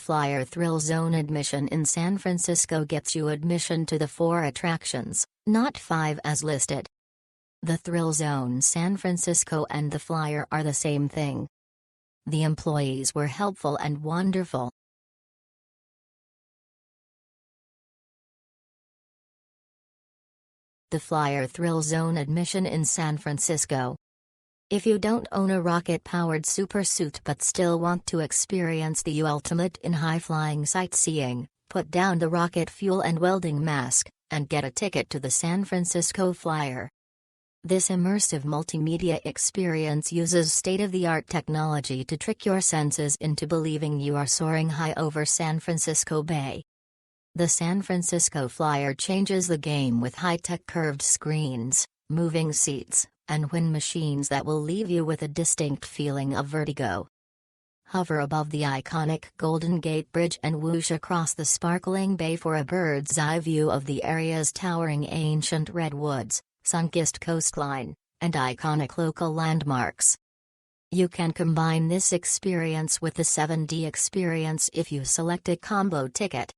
Flyer Thrill Zone admission in San Francisco gets you admission to the 4 attractions, not 5 as listed. The Thrill Zone San Francisco and the Flyer are the same thing. The employees were helpful and wonderful. The Flyer Thrill Zone admission in San Francisco. If you don't own a rocket-powered supersuit but still want to experience the ultimate in high-flying sightseeing, put down the rocket fuel and welding mask, and get a ticket to the San Francisco Flyer. This immersive multimedia experience uses state-of-the-art technology to trick your senses into believing you are soaring high over San Francisco Bay. The San Francisco Flyer changes the game with high-tech curved screens, moving seats, and wind machines that will leave you with a distinct feeling of vertigo. Hover above the iconic Golden Gate Bridge and whoosh across the sparkling bay for a bird's-eye view of the area's towering ancient redwoods, sunkissed coastline, and iconic local landmarks. You can combine this experience with the 7D experience if you select a combo ticket.